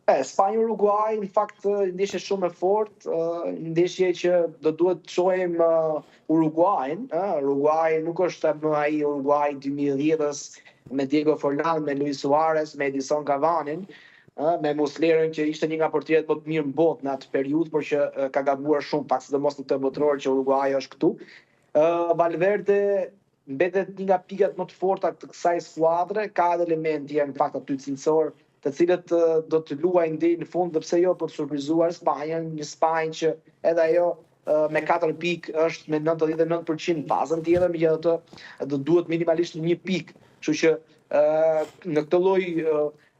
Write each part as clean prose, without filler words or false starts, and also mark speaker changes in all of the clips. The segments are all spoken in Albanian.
Speaker 1: Spanja Uruguay në fakt ndeshje shumë e fortë, ndeshje që do duhet të shohim Uruguayn, Uruguay nuk është më ai Uruguay 2010-s me Diego Forlan, me Luis Suarez, me Edison Cavanin, me Muslerën që ishte një nga portierët më të mirë në botë në atë periudhë, por që ka gabuar shumë, pak sidomos në këtë botëror që Uruguay është këtu. Valverde mbetet një nga pikat më të forta të kësaj skuadre, ka edhe elementi në fakt aty cilësor, të cilët do të luajnë deri në fund, dhe pse jo për të surprizuar Spanjën, një Spanjë që edhe ajo me 4 pikë është me 99% fazën tjetër, megjithatë do duhet minimalisht 1 pikë. Kështu që në këtë lloj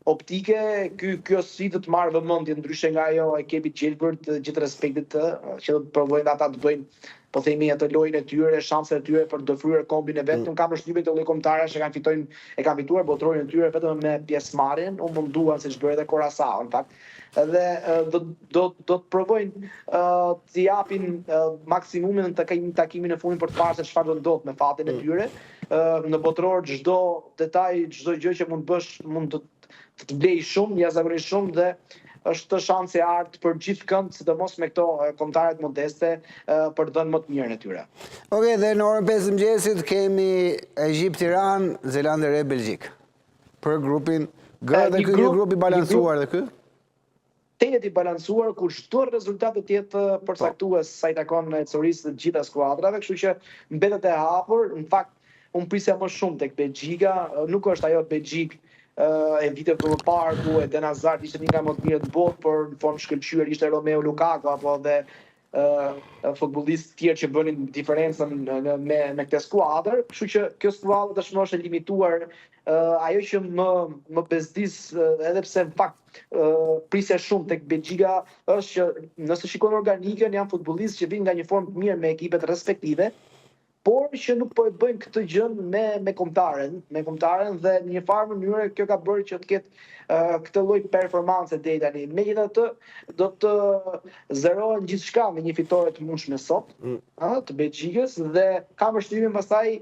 Speaker 1: optike, kjo sfidë të marrë vëmendje ndryshe nga ajo e Kepit Gjelbert, gjithë respektit që do të provojnë ata të bëjnë, po themi atë lojën e tyre, shanset e tyre për të ofruar kombin e vet. Nuk kam përshtypjen të lloj kombëtarësh që kanë fituar botrorin e tyre vetëm me pjesëmarrjen, u munduan siç bëri edhe Curaçao në fakt. Edhe do të provojnë të japin maksimumin në takimin e fundit për të parë se çfarë do ndodh me fatin e tyre. Në botror çdo detaj, çdo gjë që mund bësh mund të blej shumë, jashtëzakonisht shumë, dhe është shans e artë për gjithëkënd, sidomos me këto kombëtarët modeste, për të dhënë më të mirën e tyre.
Speaker 2: Okej, dhe në orën 5 mëngjesit kemi Ezhipt-Iran, Zelandë e Re, Belgjik. Për grupin G, dhe ky një grup i balancuar dhe ky?
Speaker 1: Tejet i balancuar, ku çdo rezultat do të jetë përcaktues sa i takon çorisë të gjitha skuadrave, kështu që mbetet e hapur. Në fakt, unë prisja më shumë tek Belgjika, nuk është ajo Belgjik e viteve më parë ku Eden Hazard ishte një nga më të mirët të botë, por në formë shkëlqyer ishte Romelu Lukaku apo dhe futbollistë tjerë që bënin diferencën me këtë skuadër. Kështu që kjo skuadër tashmë është e limituar. Ajo që më bezdis, edhe pse në fakt prisja shumë tek Belgjika, është që nëse shikon organikën, janë futbollistë që vinë nga një formë të mirë me ekipet respektive, por që nuk po e bëjnë këtë gjën me kombëtaren, dhe në një farë mënyrë kjo ka bërë që të ketë këtë lloj performance deri tani. Megjithatë, do të zerohen gjithçka me një fitore të mundshme sot, të Belgjikës, dhe kam përshtypjen pastaj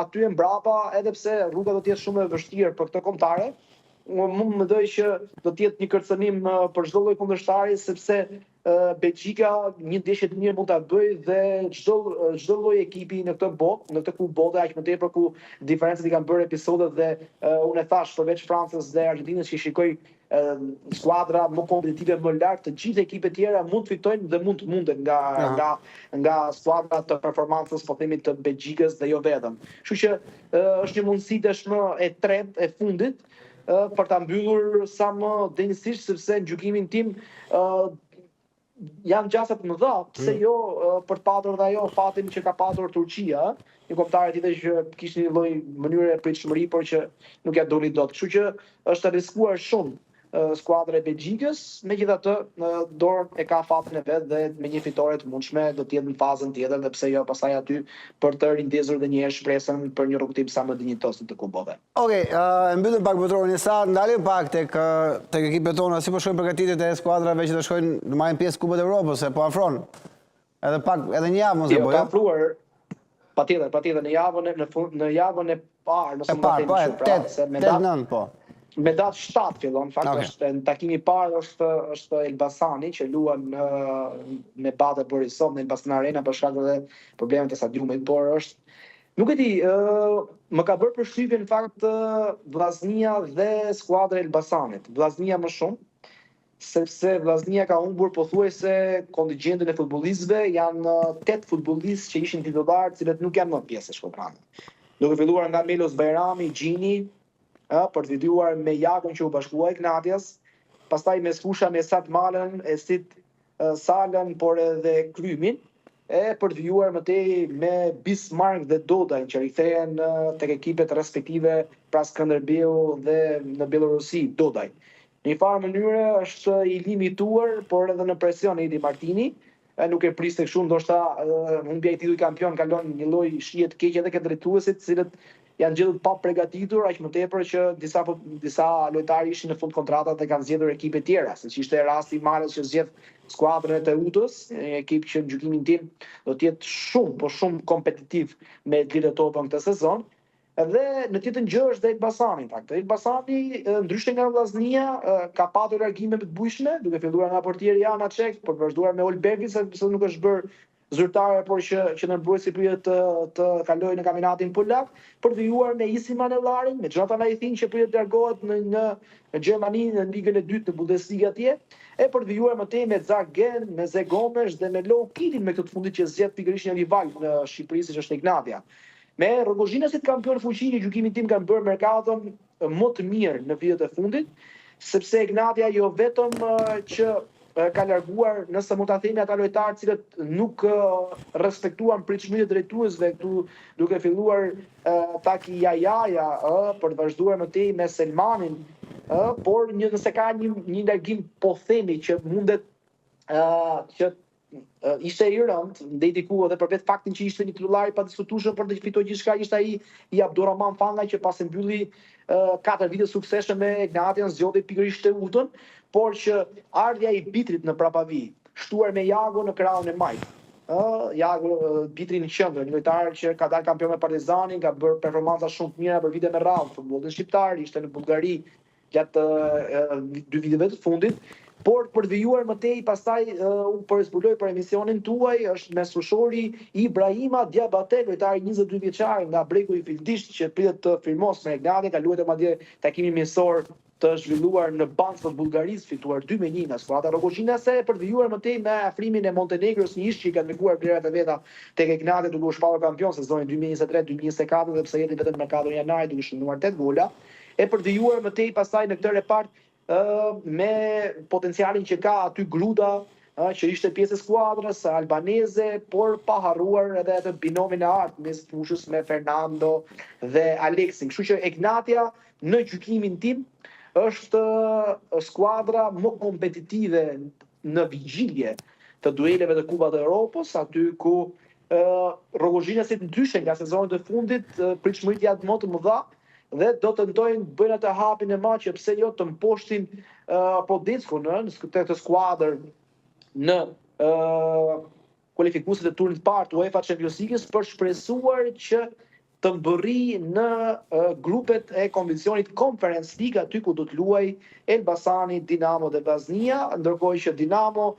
Speaker 1: aty e mbrapa, edhe pse rruga do të jetë shumë e vështirë për këtë kombëtare, mund më mendoj që do të jetë një kërcënim për çdo lloj kundërshtari, sepse Belgjika një ndeshje të mirë mund ta bëjë, dhe çdo lloj ekipi në këtë botë, në këtë klub bote, aq më tepër ku diferencat i kanë bërë episodet, dhe unë e thash përveç Francës dhe Argentinës që shikoj skuadra më kompetitive më lart, të gjithë ekipet tjera mund të fitojnë dhe mund të munden nga skuadra të performancës, po themi, të Belgjikës, dhe jo vetëm. Kështu që është një mundësi tashmë e tretë e fundit për ta mbyllur sa më denjësisht, sepse në gjykimin tim janë gjasa të mëdha, pse jo për të patur dhe ajo fatin që ka patur Turqia, një kombëtar tjetër që kishte një lloj mënyre pritshmëri, por që nuk ja doli dot. Kështu që është arriskuar shumë skuadra e Belgjikës, megjithatë dorën e ka fatin e vet, dhe me një fitore të mundshme do të jetë në fazën tjetër, dhe pse jo pastaj aty për të rindezur edhe një herë shpresën për një rrugtim sa më dinjitoz të klubove.
Speaker 2: Okej, mbyllim pak botrorin e sa, ndalim pak tek ekipet tona, si po shkojnë përgatitjet e skuadrave që do shkojnë të marrin pjesë Kupën e Evropës, se po afron. Edhe një javë mos e bëj.
Speaker 1: Ka afruar patjetër në javën e parë, nëse më thënë
Speaker 2: 8-9 po.
Speaker 1: Me datë 7 fillon, fakt në takimi i parë është Elbasani që luan me Bate Borisov në Elbasan Arena për shkak të problemeve të stadiumit, por nuk e di, më ka bërë përshtypje në fakt Vllaznia dhe skuadra e Elbasanit. Vllaznia më shumë, sepse Vllaznia ka humbur pothuajse kontingjentin e futbollistëve, janë 8 futbollistë që ishin titullar, të cilët nuk janë më pjesë e shkopranit. Duke filluar nga Melos Bajrami, Gjini, për të vijuar me Jakon që u bashkuaj Knatjas, pastaj me Skusha, me Sat Malen, Esit Salën, por edhe Krymin, për të vijuar më tej me Bismarck dhe Dodajn, që rikthehen tek ekipet respektive, pra Skënderbeu dhe në Bielorusi, Dodajn. Në një farë mënyrë është i limituar, por edhe në presion Edi Martini, nuk e priste kështu, ndoshta humbja i titullit kampion kalon një lloj shije të keqe edhe ke drejtuesit, të cilët janë gjithë pa përgatitur, aq më tepër që disa lojtarë ishin në fund kontratat dhe kanë zgjedhur ekipe tjera, siç ishte rasti i Marës që zgjedh skuadrën e Teutës, një ekip që në gjykimin tim do të jetë shumë kompetitiv me Lidl Topën këtë sezon. Edhe në tjetër gjë është dhe Elbasani, fakt. Elbasani, ndryshe nga Vllaznia, ka patur largime të bujshme, duke filluar nga portieri Jana Çek, por vazhduar me Olbergin, se nuk është bërë zyrtare, por që ndërmbrojtësi pritet të kalojë në kampionatin polak, për të vijuar me Isin Manellarin, me Jonathan Aithin që pritet të largohet në Gjermani, në ligën e dytë në Bundesliga atje, e për të vijuar më tej me Zagen, me Ze Gomes dhe me Lo Kitin me këtë fundit që zgjedh pikërisht një rival në Shqipëri siç është Ignatia. Me Rogozhina si kampion fuqi, gjykimin tim kanë bërë merkaton më të mirë në vitet e fundit, sepse Ignatia jo vetëm që ka larguar, nëse mund ta themi, ata lojtarë cilët nuk respektuan pritshmëritë e drejtuesve, këtu duke filluar Taki Jajaja, për të vazhduar më tej me Selmanin, por nëse ka një largim, po themi, që mundet që ishte i rëndë, ndej diku edhe për vetë faktin që ishte një titullar i padiskutueshëm për të fituar gjithçka, ishte ai i Abdurrahman Fanga që pas e mbylli 4 vite suksesshëm me Ignatian zgjodhi pikërisht Teutën, por që ardhja i Bitrit në Prapavi, shtuar me Jago në krahun e majt. Jago Bitri në qendër, një lojtar që ka dalë kampion me Partizanin, ka bërë performanca shumë të mira për vite me radhë, futbollin shqiptar, ishte në Bullgari gjatë 2 viteve të fundit. Por për të vijuar më tej, pastaj u përspuloj për emisionin tuaj, është mesfushori Ibrahima Diabate, lojtari 22 vjeçar nga Breku i Fildisht, që pritet të firmos me Ignatin, ka luajtur madje takimin mjesor të zhvilluar në Bansk të Bullgarisë, fituar 2-1 nga skuadra Rogozhina, se për të vijuar më tej me afrimin e Montenegros, një ish që i ka dërguar vlerat e veta tek Ignati duke u shpallur kampion sezonin 2023-2024 dhe pse jeti vetëm në katër janari duke shënuar 8 gola, e për të vijuar më tej pastaj në këtë repart me potencialin që ka aty Gruda, që ishte pjesë e skuadrës albaneze, por pa harruar edhe atë binomin e artë mes fushës me Fernando dhe Aleksin. Kështu që Ignatia, në gjykimin tim, është skuadra më kompetitive në vigjilje të dueleve të Kupat e Europës, aty ku Rogozhina si të ndryshe nga sezonit të fundit, pritshmëritë janë më të mëdha dhe do të tentojnë bëjnë atë hapin e madh që pse jo të mposhtin Prodecku në këtë skuadër në kualifikuesit e turnit parë të UEFA Champions League për shpresuar që të mbërri në grupet e konvencionit Conference League, aty ku do të luaj Elbasani, Dinamo dhe Vllaznia, ndërkohë që Dinamo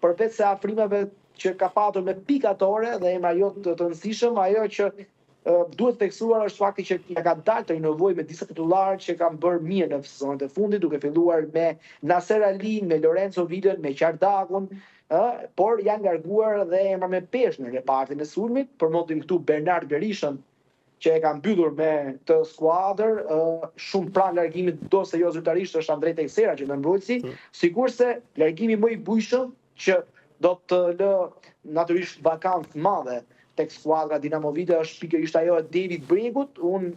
Speaker 1: përveç se afrimeve që ka patur me pikatore dhe emra jo të rëndësishëm, ajo që duhet theksuar është fakti që ka dalë të rinovojë me disa titullarë që kanë bërë mirë në sezonet e fundit, duke filluar me Nasser Ali, me Lorenzo Villen, me Qardagun, por janë larguar dhe emra me peshë në repartin e sulmit, përmendim këtu Bernard Berishën, që e kanë mbyllur me të skuadër, shumë pranë largimit do se jo zyrtarisht është Andrej Teixeira që ndërmbrojtësi, sikurse largimi më i bujshëm që do të lë natyrisht vakancë të madhe tek skuadra Dinamovite është pikërisht ajo e David Bregut. Unë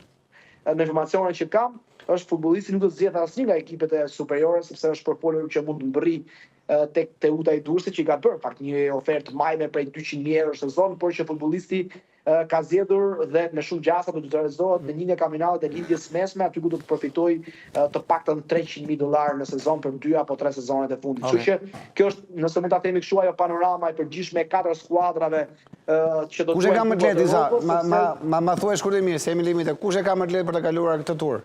Speaker 1: në informacionet që kam, është futbollisti nuk do të zgjedh asnjë nga ekipet e superiore sepse është përfolur që mund të mbërri tek Teuta i Durrësit që i ka bërë fakt një ofertë majme prej 200.000 euro sezon, por që futbollisti ka zgjedhur dhe me shumë gjasa do të realizohet në një nga kampionatet e lindjes mesme, aty ku do të përfitoj të paktën $300.000 në sezon për 2 apo 3 sezonet e fundit. Kështu që kjo është, nëse mund ta themi kështu, ajo panorama e përgjithshme e 4 skuadrave që do të.
Speaker 2: Kush e ka më të lehtë Iza? Ma thuaj shkurtimisht, se jemi limite. Kush e ka më të lehtë për të kaluar këtë tur?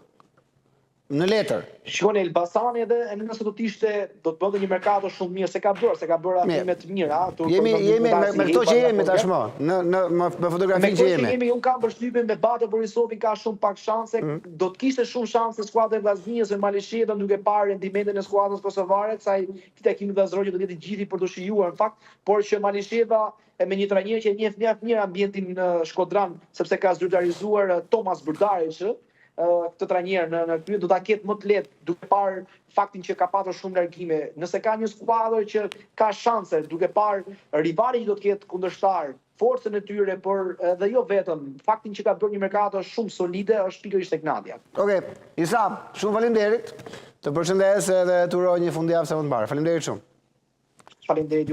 Speaker 2: Në letër.
Speaker 1: Shikoni Elbasani edhe nëse do të bënte një merkato shumë mirë, se ka bërë afime të mira.
Speaker 2: Jemi me këto që jemi tashmë, me fotografinë që jemi.
Speaker 1: Unë kam përshtypjen me Bate Borisovin ka shumë pak shanse, do të kishte shumë shanse skuadra e Vllaznias me Malisheva duke parë rendimentin e skuadrës kosovare, saj këta kimi vllazëror që do jetë i gjithë për të shijuar në fakt, por që Malisheva me një trajner që njeh mjaft mirë ambientin në Shkodran, sepse ka zyrtarizuar Tomas Burdarić, këtë trajner në krye do ta ketë më të lehtë duke parë faktin që ka patur shumë largime. Nëse ka një skuadër që ka shanse duke parë rivali që do të ketë kundërshtar, forcën e tyre, por edhe jo vetëm, faktin që ka bërë një merkato shumë solide është pikërisht Ignatia.
Speaker 2: Okej, Isa, shumë faleminderit. Të përshëndes edhe të uroj një fundjavë së më të mbarë. Faleminderit shumë.
Speaker 1: Faleminderit.